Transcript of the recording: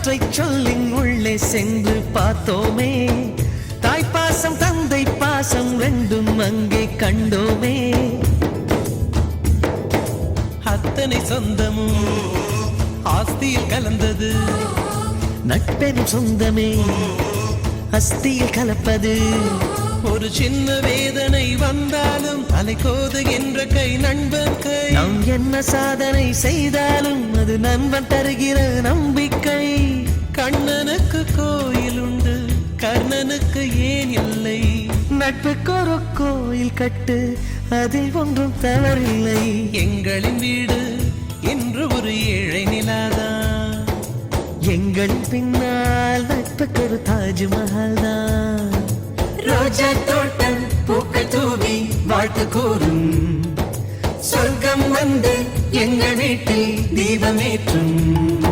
அவற்றை சொல்லி உள்ளே சென்று பார்த்தோமே. தாய்ப்பாசம் தந்தை பாசம் ரெண்டும் அங்கே கண்டோமே. அத்தனை சொந்தமும் ஆஸ்தியில் கலந்தது, நட்பெரும் சொந்தமே அஸ்தியில் கலப்பது. ஒரு சின்ன வேதனை வந்தாலும் தலை கோதுகின்ற கை நண்பன் கை. நாம் என்ன சாதனை செய்தாலும் அது நண்பன் தருகிற நம்பிக்கை. கண்ணனுக்கு கோயில் உண்டு, கர்ணனுக்கு ஏன் இல்லை? நட்புக்கு ஒரு கோயில் கட்டு, அதில் ஒன்றும் தவறில்லை. எங்களின் வீடு என்று ஒரு ஏழை நிலாதான், எங்களின் பின்னால் நட்புக்கு ஒரு தாஜ்மஹால் தான். ரோஜா தோட்டம் பூக்கள் தூவி வாழ்த்து கூறும், சொர்க்கம் வந்து எங்கள் வீட்டில் தீபமேற்றும்.